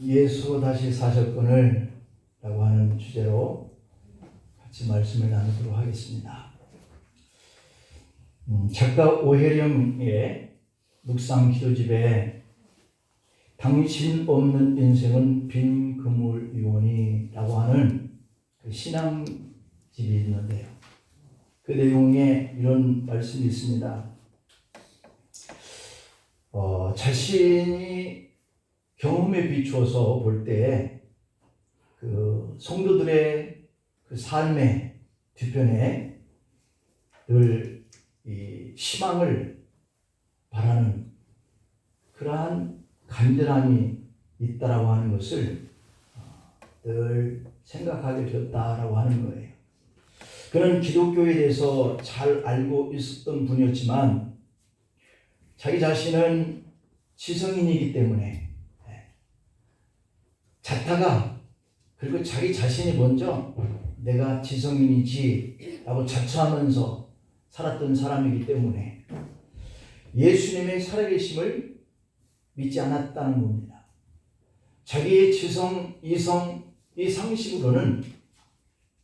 예수 다시 사셨거늘 라고 하는 주제로 같이 말씀을 나누도록 하겠습니다. 작가 오혜령의 묵상 기도집에 당신 없는 인생은 빈 그물이오니라고 하는 그 신앙집이 있는데요. 그 내용에 이런 말씀이 있습니다. 자신이 경험에 비추어서 볼 때 그 성도들의 그 삶의 뒤편에 늘 이 희망을 바라는 그러한 간절함이 있다라고 하는 것을 늘 생각하게 되었다라고 하는 거예요. 그는 기독교에 대해서 잘 알고 있었던 분이었지만 자기 자신은 지성인이기 때문에 자타가 그리고 자기 자신이 먼저 내가 지성인이지 라고 자처하면서 살았던 사람이기 때문에 예수님의 살아계심을 믿지 않았다는 겁니다. 자기의 지성, 이성, 이 상식으로는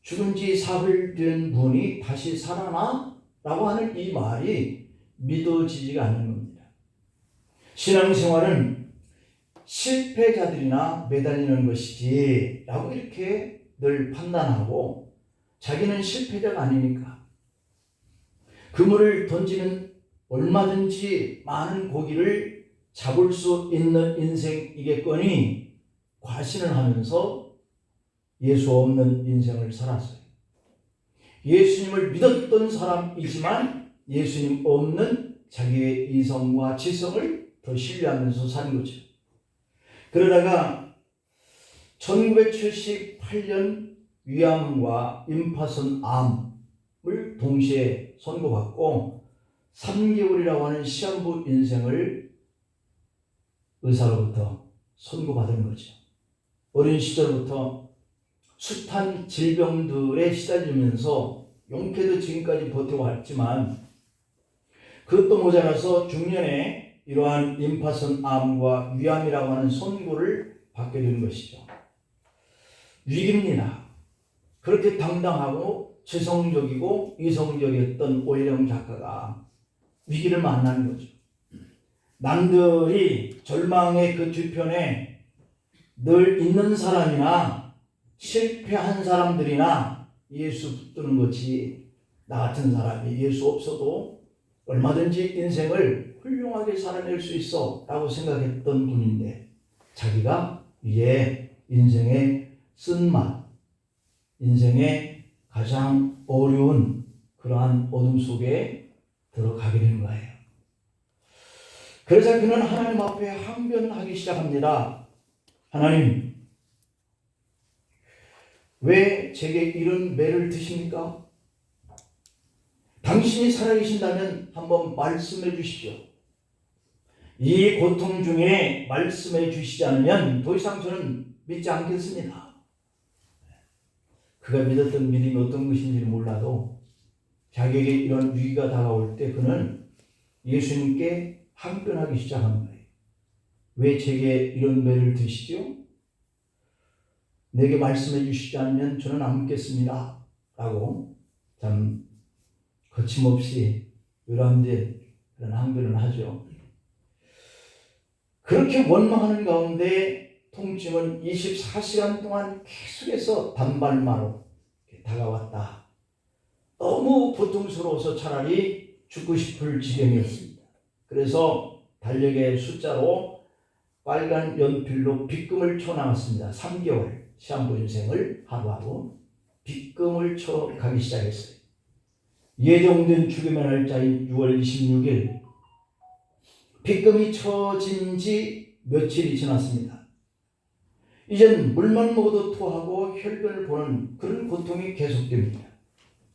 죽은 지 사흘 된 분이 다시 살아나? 라고 하는 이 말이 믿어지지가 않는 겁니다. 신앙생활은 실패자들이나 매달리는 것이지 라고 이렇게 늘 판단하고 자기는 실패자가 아니니까 그물을 던지면 얼마든지 많은 고기를 잡을 수 있는 인생이겠거니 과신을 하면서 예수 없는 인생을 살았어요. 예수님을 믿었던 사람이지만 예수님 없는 자기의 이성과 지성을 더 신뢰하면서 사는 거죠. 그러다가 1978년 위암과 임파선 암을 동시에 선고받고 3개월이라고 하는 시한부 인생을 의사로부터 선고받은 거죠. 어린 시절부터 숱한 질병들에 시달리면서 용케도 지금까지 버텨왔지만 그것도 모자라서 중년에 이러한 임파선 암과 위암이라고 하는 선고를 받게 된 것이죠. 위기입니다. 그렇게 당당하고 지성적이고 이성적이었던 오혜령 작가가 위기를 만나는 거죠. 남들이 절망의 그 뒤편에 늘 있는 사람이나 실패한 사람들이나 예수 붙드는 것이 나 같은 사람이 예수 없어도 얼마든지 인생을 훌륭하게 살아낼 수 있어 라고 생각했던 분인데 자기가 이제 인생의 쓴맛, 인생의 가장 어려운 그러한 어둠 속에 들어가게 된 거예요. 그래서 그는 하나님 앞에 항변하기 시작합니다. 하나님, 왜 제게 이런 매를 드십니까? 당신이 살아계신다면 한번 말씀해 주십시오. 이 고통 중에 말씀해 주시지 않으면 더 이상 저는 믿지 않겠습니다. 그가 믿었던 믿음이 어떤 것인지는 몰라도 자기에게 이런 위기가 다가올 때 그는 예수님께 항변하기 시작한 거예요. 왜 제게 이런 매를 드시죠? 내게 말씀해 주시지 않으면 저는 안 믿겠습니다. 라고 참 거침없이 의람된 그런 항변을 하죠. 그렇게 원망하는 가운데 통증은 24시간 동안 계속해서 단발마로 다가왔다. 너무 고통스러워서 차라리 죽고 싶을 지경이었습니다. 그래서 달력의 숫자로 빨간 연필로 빗금을 쳐나갔습니다. 3개월 시한부 인생을 하루하루 빗금을 쳐가기 시작했어요. 예정된 죽음의 날짜인 6월 26일 빗금이 쳐진 지 며칠이 지났습니다. 이젠 물만 먹어도 토하고 혈변을 보는 그런 고통이 계속됩니다.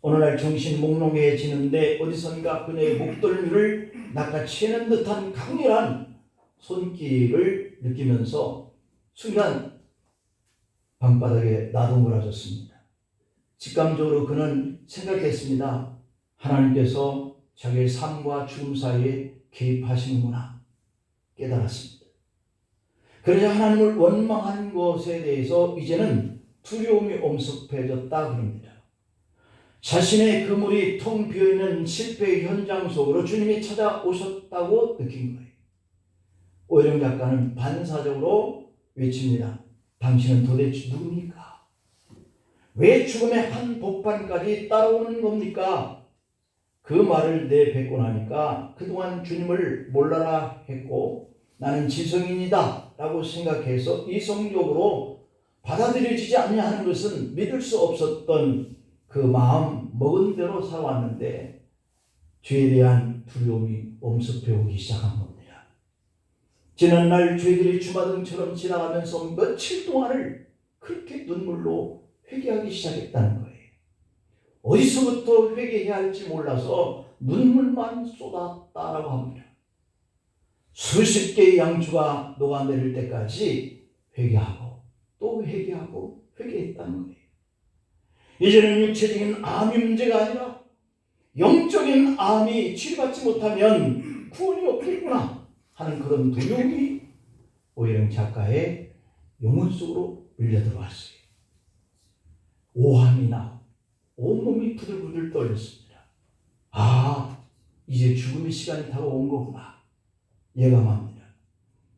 어느 날 정신 몽롱해지는데 어디선가 그녀의 목덜미를 낚아채는 듯한 강렬한 손길을 느끼면서 순간 방바닥에 나동그라졌습니다. 직감적으로 그는 생각했습니다. 하나님께서 자기의 삶과 죽음 사이에 개입하시는구나 깨달았습니다. 그러자 하나님을 원망한 것에 대해서 이제는 두려움이 엄습해졌다 그럽니다. 자신의 그물이 텅 비어있는 실패의 현장 속으로 주님이 찾아오셨다고 느낀 거예요. 오해령 작가는 반사적으로 외칩니다. 당신은 도대체 누굽니까? 왜 죽음의 한 복판까지 따라오는 겁니까? 그 말을 내뱉고 나니까 그동안 주님을 몰라라 했고 나는 지성인이다 라고 생각해서 이성적으로 받아들여지지 않냐는 것은 믿을 수 없었던 그 마음 먹은 대로 살아왔는데 죄에 대한 두려움이 엄습해오기 시작한 겁니다. 지난날 죄들이 주마등처럼 지나가면서 며칠 동안을 그렇게 눈물로 회개하기 시작했다는 거예요. 어디서부터 회개해야 할지 몰라서 눈물만 쏟았다라고 합니다. 수십 개의 양주가 녹아내릴 때까지 회개하고 또 회개하고 회개했다는 거예요. 이제는 육체적인 암이 문제가 아니라 영적인 암이 치료받지 못하면 구원이 없겠구나 하는 그런 두려움이 오해령 작가의 영혼 속으로 밀려들어왔어요. 오함이 나고 온몸이 부들부들 떨렸습니다. 아, 이제 죽음의 시간이 다가온 거구나 예감합니다.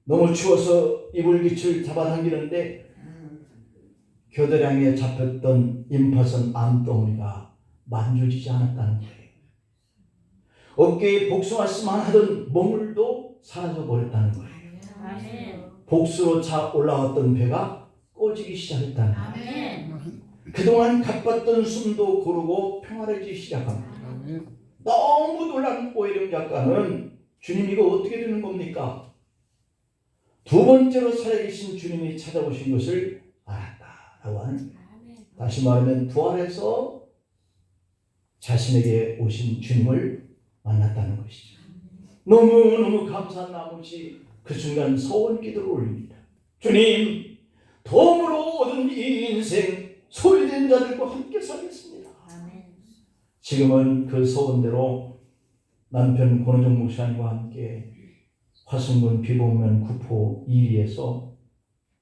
너무 추워서 이불깃을 잡아당기는데 겨드랑이에 잡혔던 임파선 암덩어리가 만져지지 않았다는 거예요. 어깨에 복숭아씨만 하던 몽울도 사라져버렸다는 거예요. 복수로 차 올라왔던 배가 꺼지기 시작했다는 거예요. 그동안 가빴던 숨도 고르고 평화해지기 시작합니다. 너무 놀란 오해령 작가는 주님 이거 어떻게 되는 겁니까? 두 번째로 살아계신 주님이 찾아오신 것을 알았다라고 하는 거예요. 다시 말하면 부활해서 자신에게 오신 주님을 만났다는 것이죠. 너무너무 감사한 나머지 그 순간 서원 기도를 올립니다. 주님, 덤으로 얻은 이 인생 소유된 자들과 함께 살겠습니다. 지금은 그 서원대로 남편 권호정 목사님과 함께 화성군 비봉면 구포 2리에서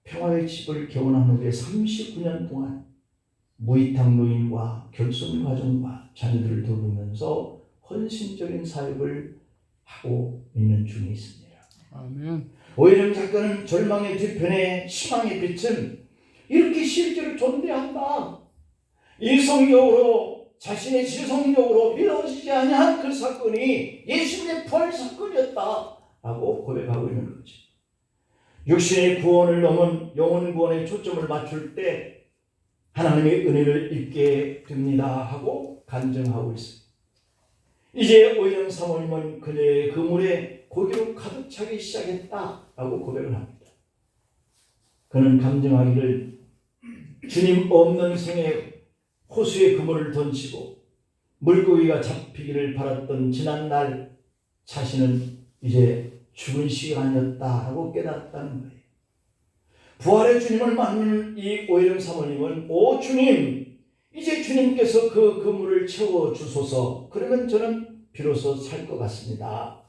평화의 집을 개원한 후에 39년 동안 무이탁 노인과 결손 가정과 자녀들을 돌보면서 헌신적인 사역을 하고 있는 중에 있습니다. 아멘. 오해령 작가는 절망의 뒤편에 희망의 빛은 이렇게 실제로 존재한다. 이성적으로 자신의 지성적으로 믿어지지 않은 그 사건이 예수님의 부활 사건이었다라고 고백하고 있는 거죠. 육신의 구원을 넘은 영혼 구원에 초점을 맞출 때 하나님의 은혜를 입게 됩니다 하고 간증하고 있습니다. 이제 오해령 사모님은 그녀의 그물에 고기로 가득 차기 시작했다라고 고백을 합니다. 그는 감정하기를 주님 없는 생에 호수에 그물을 던지고 물고기가 잡히기를 바랐던 지난날 자신은 이제 죽은 시간이었다라고 깨닫다는 거예요. 부활의 주님을 만난 이 오해령 사모님은 오 주님, 이제 주님께서 그 그물을 채워주소서. 그러면 저는 비로소 살 것 같습니다.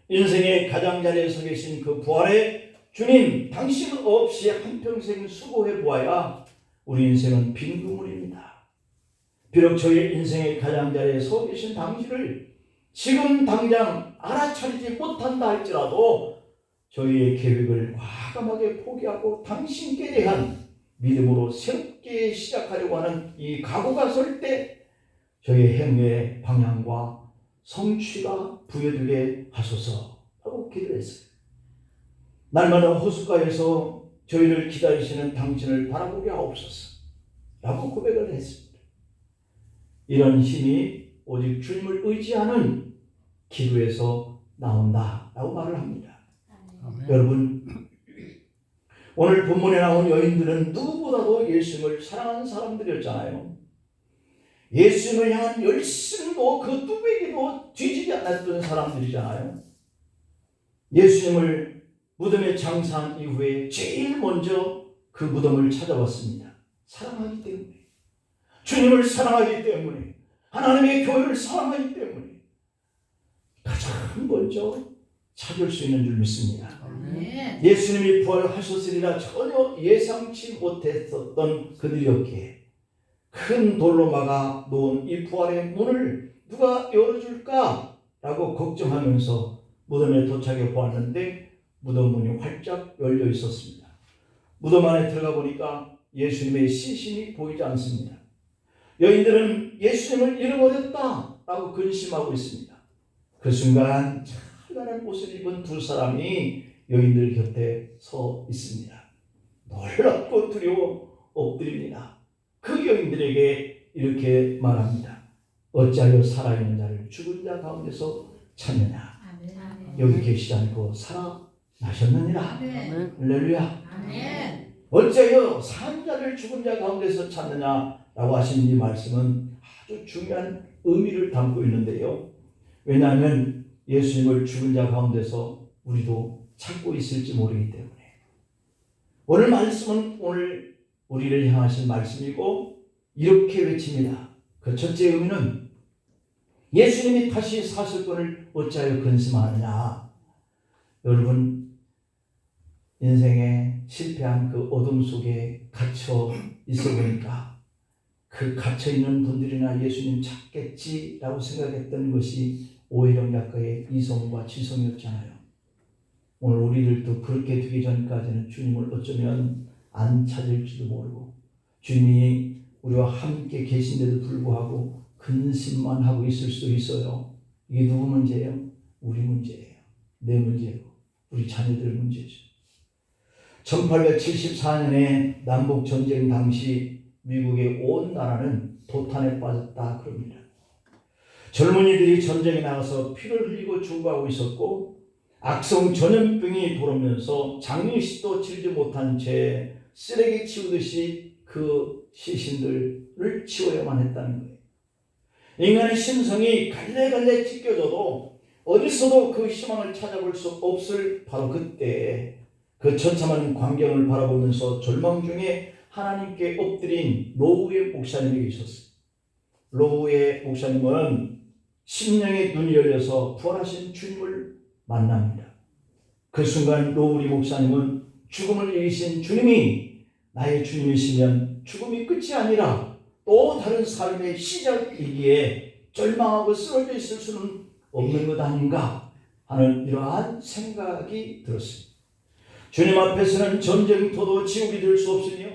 인생의 가장자리에 서 계신 그 부활의 주님, 당신 없이 한평생 수고해 보아야 우리 인생은 빈 그물입니다. 비록 저의 인생의 가장자리에 서 계신 당신을 지금 당장 알아차리지 못한다 할지라도 저희의 계획을 과감하게 포기하고 당신께 대한 믿음으로 새롭게 시작하려고 하는 이 각오가 설 때 저희의 행위의 방향과 성취가 부여되게 하소서 하고 기도했어요. 날마다 호숫가에서 저희를 기다리시는 당신을 바라보게 하옵소서 라고 고백을 했습니다. 이런 힘이 오직 주님을 의지하는 기도에서 나온다라고 말을 합니다. 아멘. 여러분, 오늘 본문에 나온 여인들은 누구보다도 예수님을 사랑하는 사람들이었잖아요. 예수님을 향한 열심도 그 뚝배기도 뒤지지 않았던 사람들이잖아요. 예수님을 무덤에 장사한 이후에 제일 먼저 그 무덤을 찾아왔습니다. 사랑하기 때문에, 주님을 사랑하기 때문에, 하나님의 교회를 사랑하기 때문에 가장 먼저 찾을 수 있는 줄 믿습니다. 아멘. 예수님이 부활하셨으리라 전혀 예상치 못했었던 그들이었기에 큰 돌로 막아 놓은 이 부활의 문을 누가 열어줄까? 라고 걱정하면서 무덤에 도착해 보았는데 무덤 문이 활짝 열려 있었습니다. 무덤 안에 들어가 보니까 예수님의 시신이 보이지 않습니다. 여인들은 예수님을 잃어버렸다 라고 근심하고 있습니다. 그 순간 찬란한 옷을 입은 두 사람이 여인들 곁에 서 있습니다. 놀랍고 두려워 엎드립니다. 그 여인들에게 이렇게 말합니다. 어찌하여 살아있는 자를 죽은 자 가운데서 찾느냐. 아멘. 여기 계시지 않고 살아나셨느니라. 아멘. 할렐루야. 아멘. 어찌하여 산 자를 죽은 자 가운데서 찾느냐라고 하신 이 말씀은 아주 중요한 의미를 담고 있는데요. 왜냐하면 예수님을 죽은 자 가운데서 우리도 찾고 있을지 모르기 때문에 오늘 말씀은 오늘 우리를 향하신 말씀이고 이렇게 외칩니다. 그 첫째 의미는 예수님이 다시 사실 것을 어찌하여 근심하느냐. 여러분 인생에 실패한 그 어둠 속에 갇혀 있어 보니까 그 갇혀 있는 분들이나 예수님 찾겠지라고 생각했던 것이 오해령 작가의 이성과 지성이었잖아요. 오늘 우리들도 그렇게 되기 전까지는 주님을 어쩌면 안 찾을지도 모르고 주님이 우리와 함께 계신데도 불구하고 근심만 하고 있을 수도 있어요. 이게 누구 문제예요? 우리 문제예요. 내 문제고 우리 자녀들 문제죠. 1874년에 남북전쟁 당시 미국의 온 나라는 도탄에 빠졌다 그럽니다. 젊은이들이 전쟁에 나가서 피를 흘리고 죽어가고 있었고 악성 전염병이 돌아오면서 장례식도 치르지 못한 채 쓰레기 치우듯이 그 시신들을 치워야만 했다는 거예요. 인간의 심성이 갈래갈래 찢겨져도 어디서도 그 희망을 찾아볼 수 없을 바로 그때 그 처참한 광경을 바라보면서 절망 중에 하나님께 엎드린 로우의 목사님에게 있었어요. 로우의 목사님은 심령의 눈이 열려서 부활하신 주님을 만납니다. 그 순간 로우리 목사님은 죽음을 이기신 주님이 나의 주님이시면 죽음이 끝이 아니라 또 다른 삶의 시작이기에 절망하고 쓰러져 있을 수는 없는 것 아닌가 하는 이러한 생각이 들었습니다. 주님 앞에서는 전쟁터도 지옥이 될 수 없으며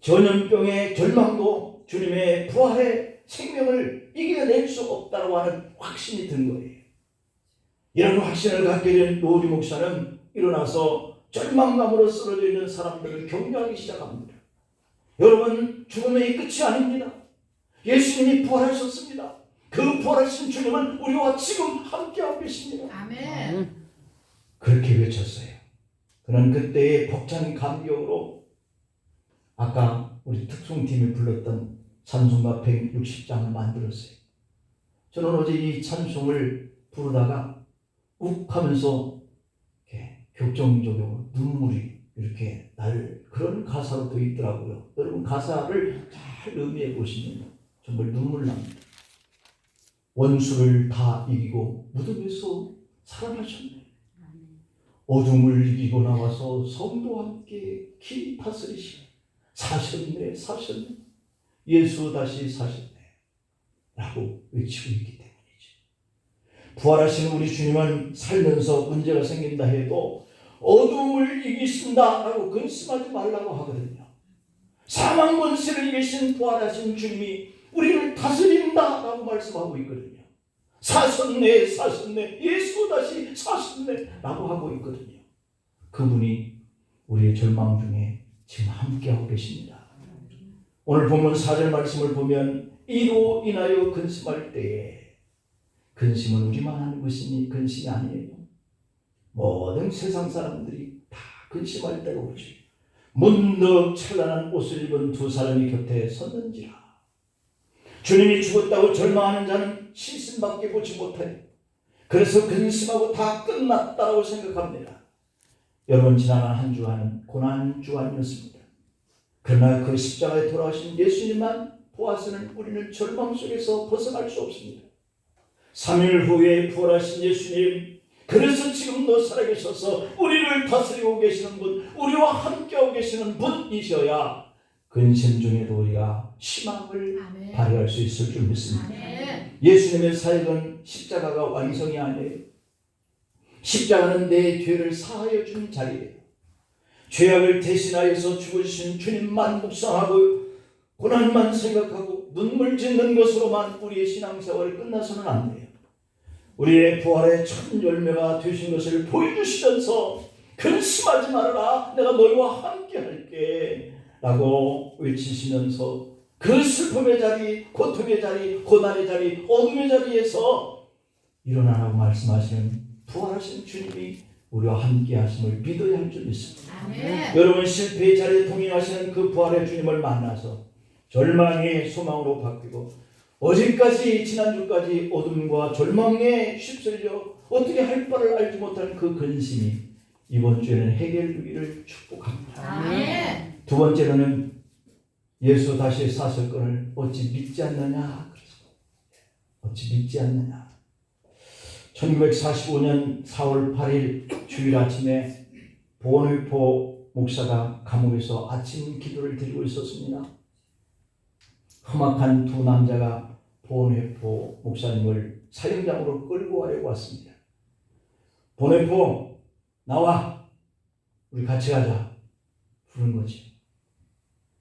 전염병의 절망도 주님의 부활의 생명을 이겨낼 수 없다고 하는 확신이 든 거예요. 이런 확신을 갖게 된 로우리 목사는 일어나서 절망감으로 쓰러져 있는 사람들을 격려하기 시작합니다. 여러분, 죽음의 끝이 아닙니다. 예수님이 부활하셨습니다. 그 부활하신 주님은 우리와 지금 함께하고 계십니다. 아멘. 그렇게 외쳤어요. 그는 그때의 벅찬 감격으로 아까 우리 특송팀이 불렀던 찬송가 160장을 만들었어요. 저는 어제 이 찬송을 부르다가 욱 하면서 이렇게 격정적으로 눈물이 이렇게 날 그런 가사로 되어 있더라고요. 여러분 가사를 잘 의미해 보시면 정말 눈물 납니다. 원수를 다 이기고 무덤에서 살아나셨네. 어둠을 이기고 나와서 성도와 함께 길 다스리시네. 사셨네. 예수 다시 사셨네. 라고 외치고 있기 때문이죠. 부활하신 우리 주님은 살면서 문제가 생긴다 해도 어둠을 이기신다 라고 근심하지 말라고 하거든요. 사망 권세를 이기신 부활하신 주님이 우리를 다스린다 라고 말씀하고 있거든요. 사셨네. 예수 다시 사셨네 라고 하고 있거든요. 그분이 우리의 절망 중에 지금 함께하고 계십니다. 오늘 본문 4절 말씀을 보면 이로 인하여 근심할 때에 근심은 우리만 하는 것이니 근심이 아니에요. 모든 세상 사람들이 다 근심할 때가 오지. 문득 찬란한 옷을 입은 두 사람이 곁에 섰는지라. 주님이 죽었다고 절망하는 자는 시신밖에 보지 못해요. 그래서 근심하고 다 끝났다고 생각합니다. 여러분 지난 한 주간은 고난주간이었습니다. 그러나 그 십자가에 돌아가신 예수님만 보아서는 우리는 절망 속에서 벗어날 수 없습니다. 3일 후에 부활하신 예수님, 그래서 지금도 살아계셔서 우리를 다스리고 계시는 분, 우리와 함께하고 계시는 분이셔야 근심 중에도 우리가 희망을 아멘. 발휘할 수 있을 줄 믿습니다. 아멘. 예수님의 사역은 십자가가 완성이 아니에요. 십자가는 내 죄를 사하여 주는 자리예요. 죄악을 대신하여서 죽으신 주님만 묵상하고 고난만 생각하고 눈물 짓는 것으로만 우리의 신앙생활이 끝나서는 안 돼요. 우리의 부활의 첫 열매가 되신 것을 보여주시면서 근심하지 말아라, 내가 너희와 함께 할게 라고 외치시면서 그 슬픔의 자리, 고통의 자리, 고난의 자리, 어둠의 자리에서 일어나라고 말씀하시는 부활하신 주님이 우리와 함께 하심을 믿어야 할 줄 믿습니다. 아멘. 여러분, 실패의 자리에 동행하시는 그 부활의 주님을 만나서 절망이 소망으로 바뀌고 어제까지 지난주까지 어둠과 절망에 휩쓸려 어떻게 할 바를 알지 못하는 그 근심이 이번 주에는 해결되기를 축복합니다. 아멘. 두 번째로는 예수 다시 사실 건을 어찌 믿지 않느냐. 어찌 믿지 않느냐. 1945년 4월 8일 주일 아침에 보원회포 목사가 감옥에서 아침 기도를 드리고 있었습니다. 험악한 두 남자가 보원회포 목사님을 사형장으로 끌고 가려고 왔습니다. 보원회포 나와, 우리 같이 가자 부른 거지.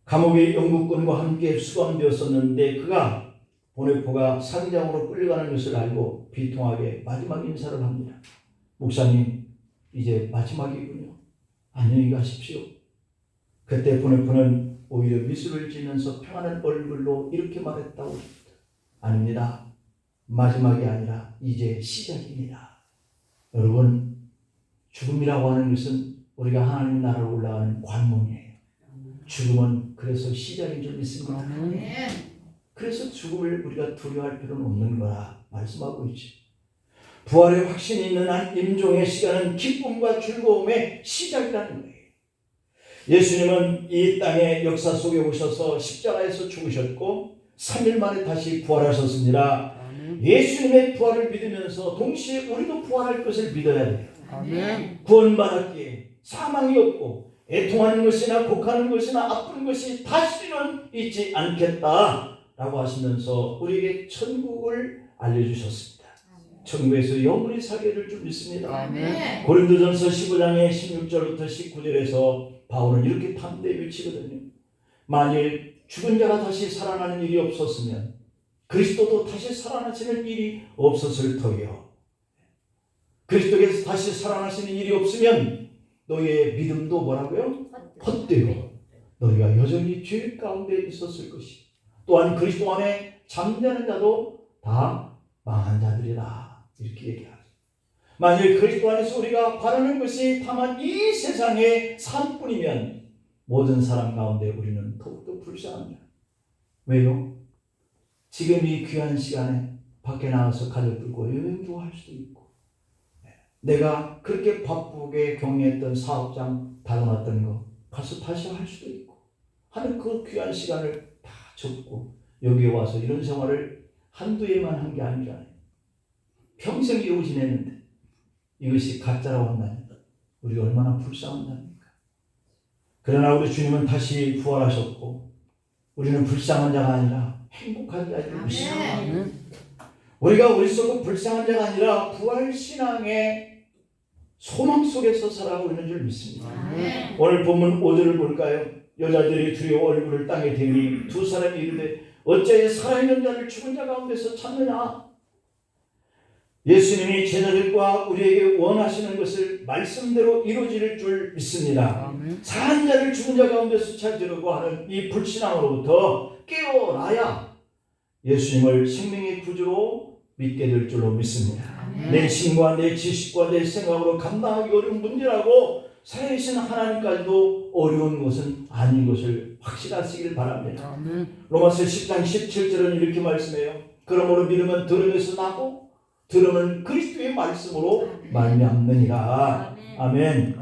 감옥의 영국군과 함께 수감되었었는데 그가 보네포가 사형장으로 끌려가는 것을 알고 비통하게 마지막 인사를 합니다. 목사님, 이제 마지막이군요. 안녕히 가십시오. 그때 보네포는 오히려 미소를 지면서 평안한 얼굴로 이렇게 말했다고 합니다. 아닙니다. 마지막이 아니라 이제 시작입니다. 여러분, 죽음이라고 하는 것은 우리가 하나님 나라로 올라가는 관문이에요. 죽음은 그래서 시작인 줄 믿습니다. 아멘. 그래서 죽음을 우리가 두려워할 필요는 없는 거라 말씀하고 있지. 부활의 확신이 있는 한 임종의 시간은 기쁨과 즐거움의 시작이라는 거예요. 예수님은 이 땅의 역사 속에 오셔서 십자가에서 죽으셨고 3일 만에 다시 부활하셨습니다. 예수님의 부활을 믿으면서 동시에 우리도 부활할 것을 믿어야 돼요. 아멘. 구원받았기에 사망이 없고 애통하는 것이나 곡하는 것이나 아픈 것이 다시는 있지 않겠다라고 하시면서 우리에게 천국을 알려주셨습니다. 천국에서 영원히 살게 될 줄 믿습니다. 아멘. 고린도전서 15장의 16절부터 19절에서 바울은 이렇게 담대히 외치거든요. 만일 죽은 자가 다시 살아나는 일이 없었으면 그리스도도 다시 살아나시는 일이 없었을 터이요. 그리스도께서 다시 살아나시는 일이 없으면 너희의 믿음도 뭐라고요? 헛되고 너희가 여전히 죄 가운데 있었을 것이. 또한 그리스도 안에 잠자는 자도 다 망한 자들이다. 이렇게 얘기하죠. 만일 그리스도 안에서 우리가 바라는 것이 다만 이 세상의 삶뿐이면 모든 사람 가운데 우리는 더욱더 불쌍한 자. 왜요? 지금 이 귀한 시간에 밖에 나가서 가족들과 여행도 할 수도 있고 내가 그렇게 바쁘게 경영했던 사업장 다뤄놨던 거 가서 다시 할 수도 있고 하는 그 귀한 시간을 다 접고 여기에 와서 이런 생활을 한두 해만 한 게 아니잖아요. 평생 이러고 지냈는데 이것이 가짜라고 한다면 우리가 얼마나 불쌍한 자입니까? 그러나 우리 주님은 다시 부활하셨고 우리는 불쌍한 자가 아니라 행복한 자일 것이다. 우리가 우리 속은 불쌍한 자가 아니라 부활신앙의 소망 속에서 살아가고 있는 줄 믿습니다. 아멘. 오늘 본문 5절을 볼까요? 여자들이 두려워 얼굴을 땅에 대니 두 사람이 이르되 어찌하여 살아있는 자를 죽은 자 가운데서 찾느냐? 예수님이 제자들과 우리에게 원하시는 것을 말씀대로 이루어질 줄 믿습니다. 사한 자를 죽은 자 가운데서 찾으려고 하는 이 불신앙으로부터 깨어나야 예수님을 생명의 구주로 믿게 될 줄로 믿습니다. 아멘. 내 힘과 내 지식과 내 생각으로 감당하기 어려운 문제라고 살아계신 하나님까지도 어려운 것은 아닌 것을 확실하시길 바랍니다. 로마서 10장 17절은 이렇게 말씀해요. 그러므로 믿음은 들음에서 나고 들음은 그리스도의 말씀으로 말미암느니라. 아멘.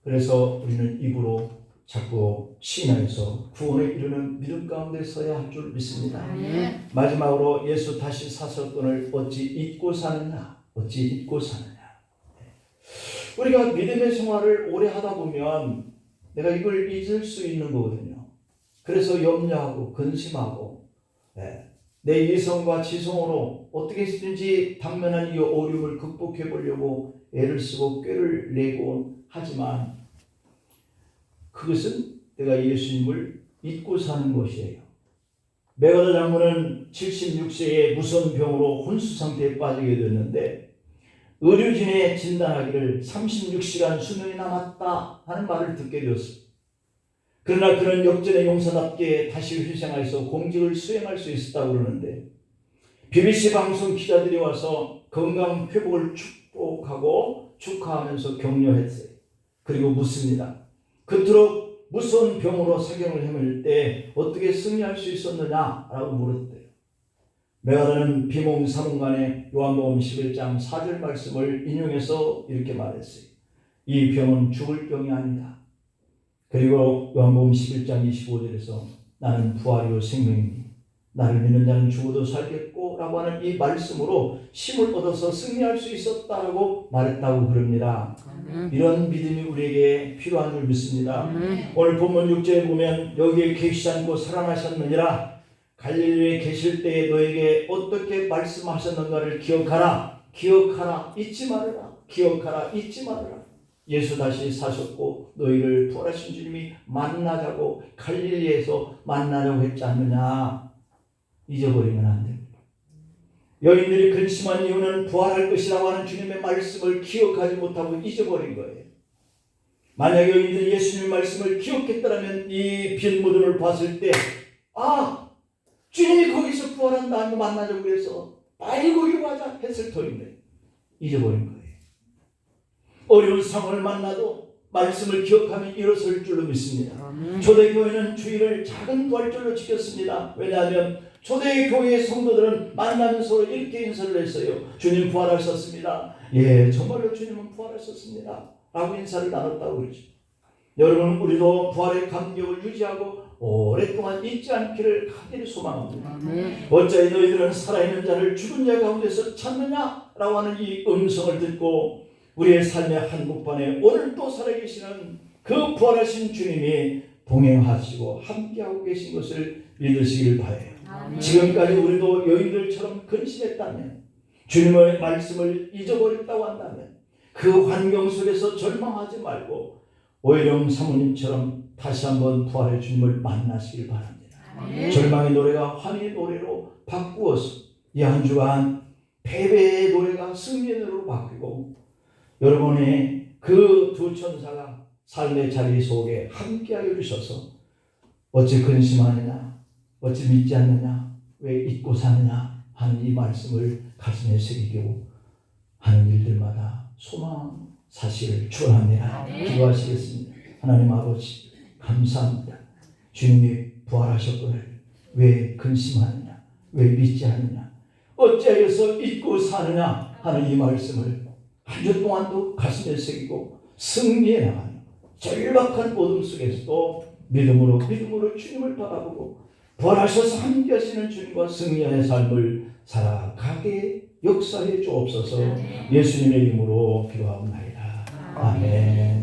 그래서 우리는 입으로 자꾸 신앙에서 구원에 이르는 믿음 가운데 서야 할 줄 믿습니다. 아멘. 마지막으로 예수 다시 사셨건을 어찌 잊고 사느냐? 어찌 잊고 사느냐? 우리가 믿음의 생활을 오래 하다 보면 내가 이걸 잊을 수 있는 거거든요. 그래서 염려하고 근심하고 내 이성과 지성으로 어떻게 해서든지 당면한 이 어려움을 극복해 보려고 애를 쓰고 꾀를 내고 하지만 그것은 내가 예수님을 잊고 사는 것이에요. 메가다 장군은 76세에 무서운 병으로 혼수 상태에 빠지게 됐는데 의료진의 진단하기를 36시간 수명이 남았다 하는 말을 듣게 되었습니다. 그러나 그는 역전의 용사답게 다시 회생해서 공직을 수행할 수 있었다고 그러는데 BBC 방송 기자들이 와서 건강 회복을 축복하고 축하하면서 격려했어요. 그리고 묻습니다. 그토록 무서운 병으로 사경을 헤맬 때 어떻게 승리할 수 있었느냐라고 물었대요. 메가다는 비몽사몽간에 요한복음 11장 4절 말씀을 인용해서 이렇게 말했어요. 이 병은 죽을 병이 아니다. 그리고 요한복음 11장 25절에서 나는 부활이요 생명이니 나를 믿는 자는 죽어도 살겠고 라고 하는 이 말씀으로 힘을 얻어서 승리할 수 있었다라고 말했다고 그럽니다. 이런 믿음이 우리에게 필요한 줄 믿습니다. 오늘 본문 6절에 보면 여기에 계시지 않고 살아나셨느니라 갈릴리에 계실 때에 너에게 어떻게 말씀하셨는가를 기억하라. 기억하라. 잊지 말아라. 기억하라. 잊지 말아라. 예수 다시 사셨고 너희를 부활하신 주님이 만나자고 갈릴리에서 만나자고 했지 않느냐. 잊어버리면 안 됩니다. 여인들이 근심한 이유는 부활할 것이라고 하는 주님의 말씀을 기억하지 못하고 잊어버린 거예요. 만약 여인들이 예수님의 말씀을 기억했더라면 이 빈 무덤을 봤을 때 주님이 거기서 부활한다 하고 만나자고 그래서 빨리 거기로 가자 했을 터인데 잊어버린 거예요. 어려운 상황을 만나도 말씀을 기억하면 일어설 줄로 믿습니다. 초대교회는 주일을 작은 부활절로 지켰습니다. 왜냐하면 초대교회의 성도들은 만나면서 이렇게 인사를 했어요. 주님 부활하셨습니다. 예, 정말로 주님은 부활하셨습니다. 라고 인사를 나눴다고 그러죠. 여러분, 우리도 부활의 감격을 유지하고 오랫동안 잊지 않기를 간절히 소망합니다. 어찌 너희들은 살아있는 자를 죽은 자 가운데서 찾느냐? 라고 하는 이 음성을 듣고 우리의 삶의 한복판에 오늘 또 살아계시는 그 부활하신 주님이 동행하시고 함께하고 계신 것을 믿으시길 바라요. 지금까지 우리도 여인들처럼 근심했다면 주님의 말씀을 잊어버렸다고 한다면 그 환경 속에서 절망하지 말고 오히려 사모님처럼 다시 한번 부활의 주님을 만나시길 바랍니다. 절망의 노래가 환희의 노래로 바꾸어서 이 한 주간 패배의 노래가 승리의 노래로 바뀌고 여러분의 그 두 천사가 삶의 자리 속에 함께하여 주셔서 어찌 근심하느냐, 어찌 믿지 않느냐, 왜 잊고 사느냐 하는 이 말씀을 가슴에 새기고 하는 일들마다 소망 사실을 축원합니다. 기도하시겠습니다. 하나님 아버지 감사합니다. 주님이 부활하셨거늘 왜 근심하느냐, 왜 믿지 않느냐, 어찌하여서 잊고 사느냐 하는 이 말씀을 한 주 동안도 가슴에 새기고 승리해 나가는 절박한 어둠 속에서도 믿음으로 주님을 바라보고 부활하셔서 함께하시는 주님과 승리의 삶을 살아가게 역사해 주옵소서. 예수님의 이름으로 기도하옵나이다. 아멘.